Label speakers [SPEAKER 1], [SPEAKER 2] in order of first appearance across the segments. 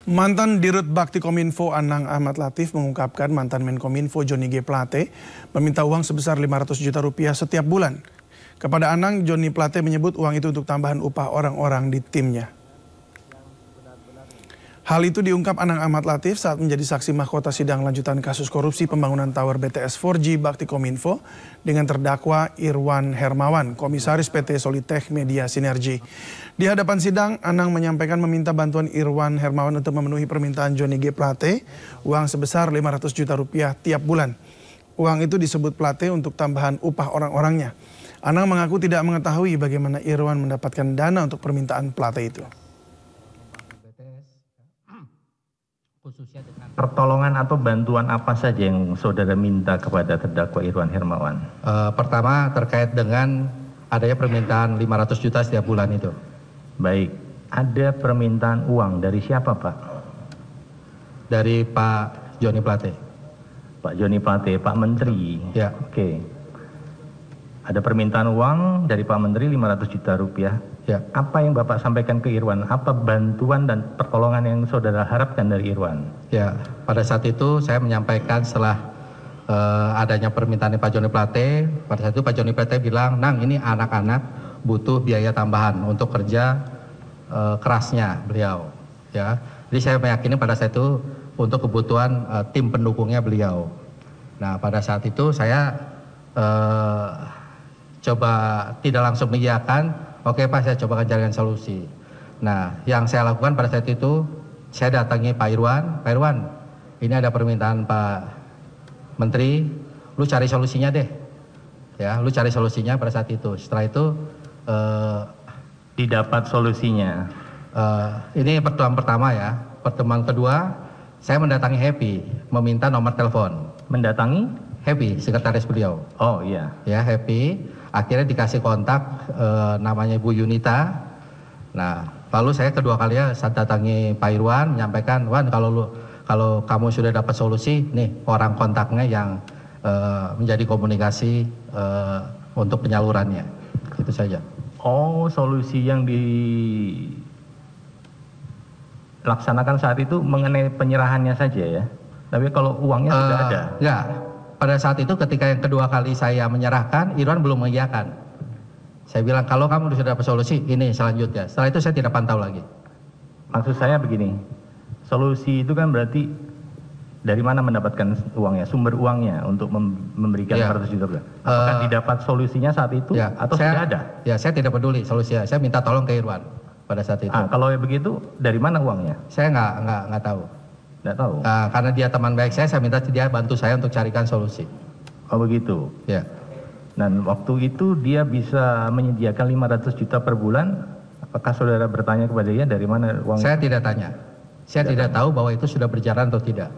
[SPEAKER 1] Mantan Dirut Bakti Kominfo Anang Ahmad Latif mengungkapkan mantan Menkominfo Johnny G. Plate meminta uang sebesar 500 juta rupiah setiap bulan. Kepada Anang, Johnny Plate menyebut uang itu untuk tambahan upah orang-orang di timnya. Hal itu diungkap Anang Ahmad Latif saat menjadi saksi mahkota sidang lanjutan kasus korupsi pembangunan tower BTS 4G Bakti Kominfo dengan terdakwa Irwan Hermawan, komisaris PT Solitech Media Sinergi. Di hadapan sidang, Anang menyampaikan meminta bantuan Irwan Hermawan untuk memenuhi permintaan Johnny G. Plate, uang sebesar 500 juta rupiah tiap bulan. Uang itu disebut Plate untuk tambahan upah orang-orangnya. Anang mengaku tidak mengetahui bagaimana Irwan mendapatkan dana untuk permintaan Plate itu.
[SPEAKER 2] Pertolongan atau bantuan apa saja yang saudara minta kepada terdakwa Irwan Hermawan?
[SPEAKER 3] Pertama terkait dengan adanya permintaan 500 juta setiap bulan itu.
[SPEAKER 2] Baik, ada permintaan uang dari siapa Pak?
[SPEAKER 3] Dari Pak Johnny Plate.
[SPEAKER 2] Pak Johnny Plate, Pak Menteri?
[SPEAKER 3] Ya.
[SPEAKER 2] Oke. Ada permintaan uang dari Pak Menteri 500 juta rupiah.
[SPEAKER 3] Ya.
[SPEAKER 2] Apa yang Bapak sampaikan ke Irwan? Apa bantuan dan pertolongan yang saudara harapkan dari Irwan?
[SPEAKER 3] Ya, pada saat itu saya menyampaikan setelah adanya permintaan Pak Johnny Plate. Pada saat itu Pak Johnny Plate bilang, Nang ini anak-anak butuh biaya tambahan untuk kerja kerasnya beliau. Ya, jadi saya meyakini pada saat itu untuk kebutuhan tim pendukungnya beliau. Nah, pada saat itu saya coba tidak langsung mengiyakan, oke Pak, saya coba carikan solusi. Nah, yang saya lakukan pada saat itu, saya datangi Pak Irwan. Pak Irwan, ini ada permintaan Pak Menteri, lu cari solusinya deh. Ya, lu cari solusinya pada saat itu. Setelah itu,
[SPEAKER 2] didapat solusinya.
[SPEAKER 3] ini pertemuan pertama ya. Pertemuan kedua, saya mendatangi Happy, meminta nomor telepon.
[SPEAKER 2] Mendatangi?
[SPEAKER 3] Happy, sekretaris beliau.
[SPEAKER 2] Oh iya.
[SPEAKER 3] Ya, Happy. Akhirnya dikasih kontak namanya Bu Yunita. Nah, lalu saya kedua kalinya saat datangi Pak Irwan menyampaikan, Wan, kalau kamu sudah dapat solusi, nih orang kontaknya yang menjadi komunikasi untuk penyalurannya. Itu saja.
[SPEAKER 2] Oh, solusi yang dilaksanakan saat itu mengenai penyerahannya saja ya. Tapi kalau uangnya sudah ada.
[SPEAKER 3] Enggak. Pada saat itu ketika yang kedua kali saya menyerahkan, Irwan belum mengiyakan. Saya bilang, kalau kamu sudah dapat solusi, ini selanjutnya. Setelah itu saya tidak pantau lagi.
[SPEAKER 2] Maksud saya begini, solusi itu kan berarti dari mana mendapatkan uangnya, sumber uangnya untuk memberikan 500 juta rupiah. Apakah didapat solusinya saat itu atau sudah ada?
[SPEAKER 3] Ya, saya tidak peduli solusinya. Saya minta tolong ke Irwan pada saat itu.
[SPEAKER 2] Kalau begitu, dari mana uangnya?
[SPEAKER 3] Saya nggak tahu.
[SPEAKER 2] Tidak tahu.
[SPEAKER 3] Karena dia teman baik saya minta dia bantu saya untuk carikan solusi.
[SPEAKER 2] Oh begitu.
[SPEAKER 3] Ya.
[SPEAKER 2] Dan waktu itu dia bisa menyediakan 500 juta per bulan. Apakah saudara bertanya kepada dia dari mana uang?
[SPEAKER 3] Saya tidak tanya. Saya tidak tahu bahwa itu sudah berjalan atau tidak.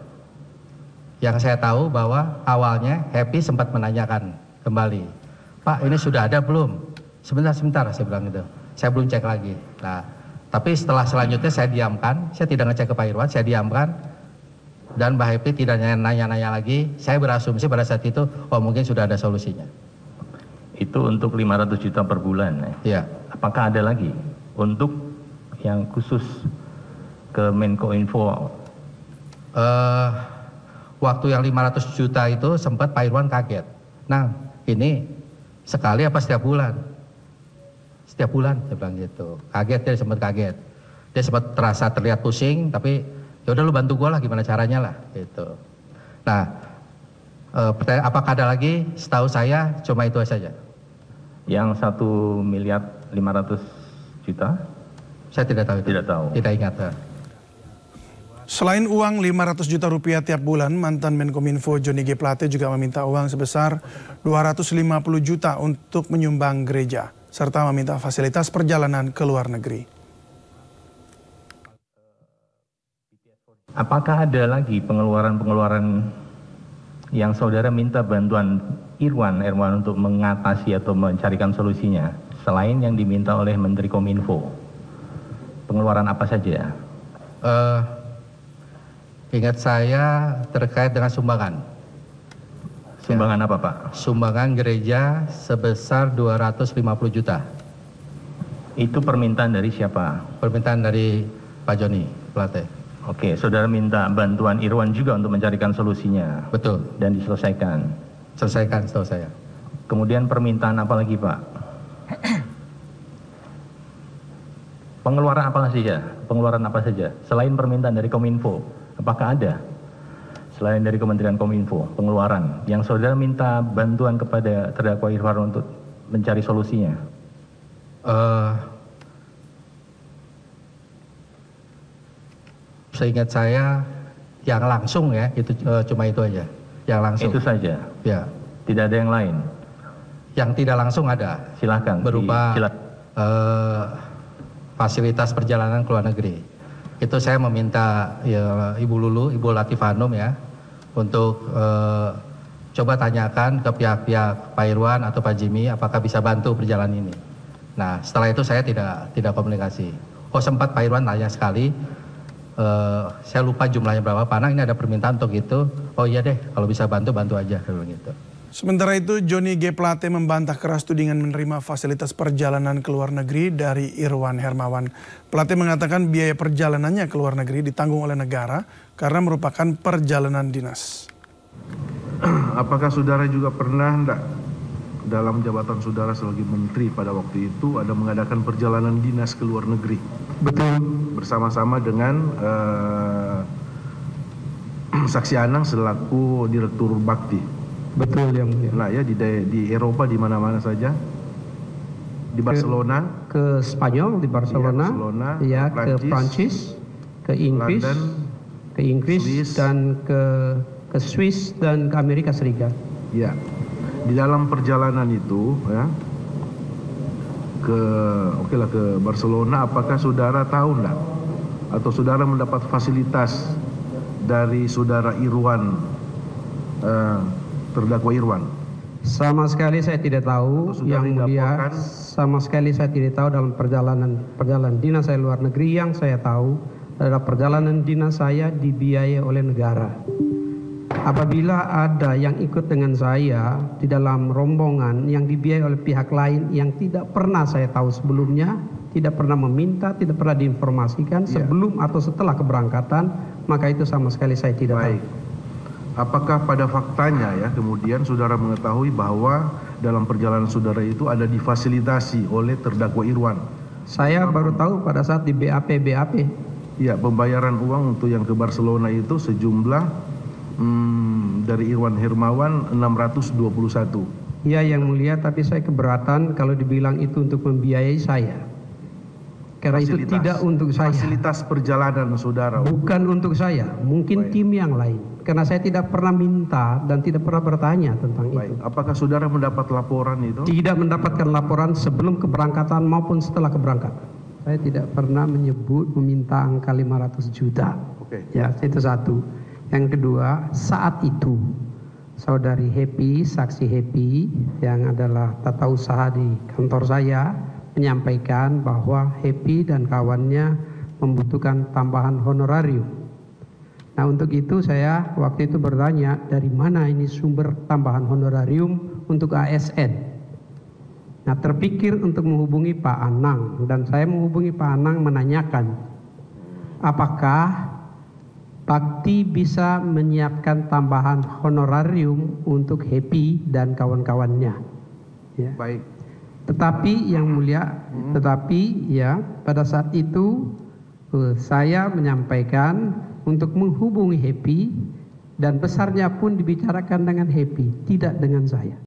[SPEAKER 3] Yang saya tahu bahwa awalnya Happy sempat menanyakan kembali, Pak ini sudah ada belum? Sebentar saya bilang gitu. Saya belum cek lagi. Nah, tapi setelah selanjutnya saya diamkan. Saya tidak ngecek ke Pak Irwan. Saya diamkan. Dan Mbak Happy tidak nanya-nanya lagi, saya berasumsi pada saat itu, oh mungkin sudah ada solusinya.
[SPEAKER 2] Itu untuk 500 juta per bulan ya?
[SPEAKER 3] Iya.
[SPEAKER 2] Apakah ada lagi untuk yang khusus ke Menkominfo?
[SPEAKER 3] Waktu yang 500 juta itu sempat Pak Irwan kaget. Nah, ini sekali apa setiap bulan? Setiap bulan, saya bilang gitu. Kaget, dia sempat kaget. Dia sempat terasa terlihat pusing, tapi ya udah lu bantu gue lah gimana caranya lah gitu. Nah, pertanyaan apakah ada lagi? Setahu saya cuma itu saja.
[SPEAKER 2] Yang 1,5 miliar
[SPEAKER 3] saya tidak tahu itu.
[SPEAKER 2] Tidak tahu.
[SPEAKER 3] Tidak ingat.
[SPEAKER 1] Selain uang 500 juta rupiah tiap bulan, mantan Menkominfo Johnny G. Plate juga meminta uang sebesar 250 juta untuk menyumbang gereja serta meminta fasilitas perjalanan ke luar negeri.
[SPEAKER 2] Apakah ada lagi pengeluaran-pengeluaran yang saudara minta bantuan Irwan untuk mengatasi atau mencarikan solusinya selain yang diminta oleh Menteri Kominfo? Pengeluaran apa saja?
[SPEAKER 3] Ingat saya terkait dengan sumbangan.
[SPEAKER 2] Sumbangan apa Pak?
[SPEAKER 3] Sumbangan gereja sebesar 250 juta.
[SPEAKER 2] Itu permintaan dari siapa?
[SPEAKER 3] Permintaan dari Pak Johnny Plate.
[SPEAKER 2] Oke, saudara minta bantuan Irwan juga untuk mencarikan solusinya.
[SPEAKER 3] Betul.
[SPEAKER 2] Dan diselesaikan.
[SPEAKER 3] Selesaikan setahu saya.
[SPEAKER 2] Kemudian permintaan apa lagi, Pak? Pengeluaran apa saja? Pengeluaran apa saja? Selain permintaan dari Kominfo, apakah ada? Selain dari Kementerian Kominfo, pengeluaran yang saudara minta bantuan kepada terdakwa Irwan untuk mencari solusinya?
[SPEAKER 3] Seingat saya yang langsung ya, itu cuma itu aja. Yang langsung.
[SPEAKER 2] Itu saja?
[SPEAKER 3] Ya.
[SPEAKER 2] Tidak ada yang lain?
[SPEAKER 3] Yang tidak langsung ada.
[SPEAKER 2] Silakan.
[SPEAKER 3] Berupa fasilitas perjalanan ke luar negeri. Itu saya meminta ya, Ibu Lulu, Ibu Latifhanum ya, untuk coba tanyakan ke pihak-pihak Pak Irwan atau Pak Jimmy apakah bisa bantu perjalanan ini. Nah setelah itu saya tidak komunikasi. Oh sempat Pak Irwan tanya sekali, saya lupa jumlahnya berapa, Pak Anang ini ada permintaan untuk itu. Oh iya deh kalau bisa bantu aja kalau gitu.
[SPEAKER 1] Sementara itu, Johnny G. Plate membantah keras tudingan menerima fasilitas perjalanan ke luar negeri dari Irwan Hermawan. Plate mengatakan biaya perjalanannya ke luar negeri ditanggung oleh negara karena merupakan perjalanan dinas.
[SPEAKER 4] Apakah saudara juga pernah dalam jabatan saudara sebagai menteri pada waktu itu ada mengadakan perjalanan dinas ke luar negeri?
[SPEAKER 5] Betul.
[SPEAKER 4] Bersama-sama dengan Saksi Anang selaku Direktur Bakti.
[SPEAKER 5] Betul yang mulia.
[SPEAKER 4] Nah ya di Eropa di mana-mana saja. Di Barcelona.
[SPEAKER 5] Ke Spanyol di Barcelona. Ya, ke Prancis, ke Inggris,
[SPEAKER 4] London,
[SPEAKER 5] ke Inggris
[SPEAKER 4] Swiss,
[SPEAKER 5] dan ke Swiss dan ke Amerika Serikat.
[SPEAKER 4] Ya. Di dalam perjalanan itu ya ke Barcelona, apakah saudara tahu enggak atau saudara mendapat fasilitas dari saudara Irwan, terdakwa Irwan?
[SPEAKER 5] Sama sekali saya tidak tahu yang mulia. Sama sekali saya tidak tahu dalam perjalanan dinas saya luar negeri. Yang saya tahu adalah perjalanan dinas saya dibiayai oleh negara. Apabila ada yang ikut dengan saya di dalam rombongan yang dibiayai oleh pihak lain yang tidak pernah saya tahu sebelumnya, tidak pernah meminta, tidak pernah diinformasikan sebelum atau setelah keberangkatan, maka itu sama sekali saya tidak tahu.
[SPEAKER 4] Apakah pada faktanya ya kemudian saudara mengetahui bahwa dalam perjalanan saudara itu ada difasilitasi oleh terdakwa Irwan?
[SPEAKER 5] Saya baru tahu pada saat di BAP.
[SPEAKER 4] Ya, pembayaran uang untuk yang ke Barcelona itu sejumlah dari Irwan Hermawan 621.
[SPEAKER 5] Iya yang mulia, tapi saya keberatan kalau dibilang itu untuk membiayai saya. Karena itu tidak untuk saya.
[SPEAKER 4] Fasilitas perjalanan saudara.
[SPEAKER 5] Bukan untuk saya, mungkin tim yang lain. Karena saya tidak pernah minta dan tidak pernah bertanya tentang itu.
[SPEAKER 4] Apakah saudara mendapat laporan itu?
[SPEAKER 5] Tidak mendapatkan laporan sebelum keberangkatan maupun setelah keberangkatan. Saya tidak pernah meminta angka 500 juta. Ya, itu satu. Yang kedua, saat itu saudari Happy, saksi Happy yang adalah tata usaha di kantor saya menyampaikan bahwa Happy dan kawannya membutuhkan tambahan honorarium. Nah untuk itu saya waktu itu bertanya dari mana ini sumber tambahan honorarium untuk ASN. Nah terpikir untuk menghubungi Pak Anang dan saya menghubungi Pak Anang menanyakan apakah Bakti bisa menyiapkan tambahan honorarium untuk Happy dan kawan-kawannya. Ya.
[SPEAKER 4] Baik.
[SPEAKER 5] Tetapi yang mulia, pada saat itu saya menyampaikan untuk menghubungi Happy dan besarnya pun dibicarakan dengan Happy, tidak dengan saya.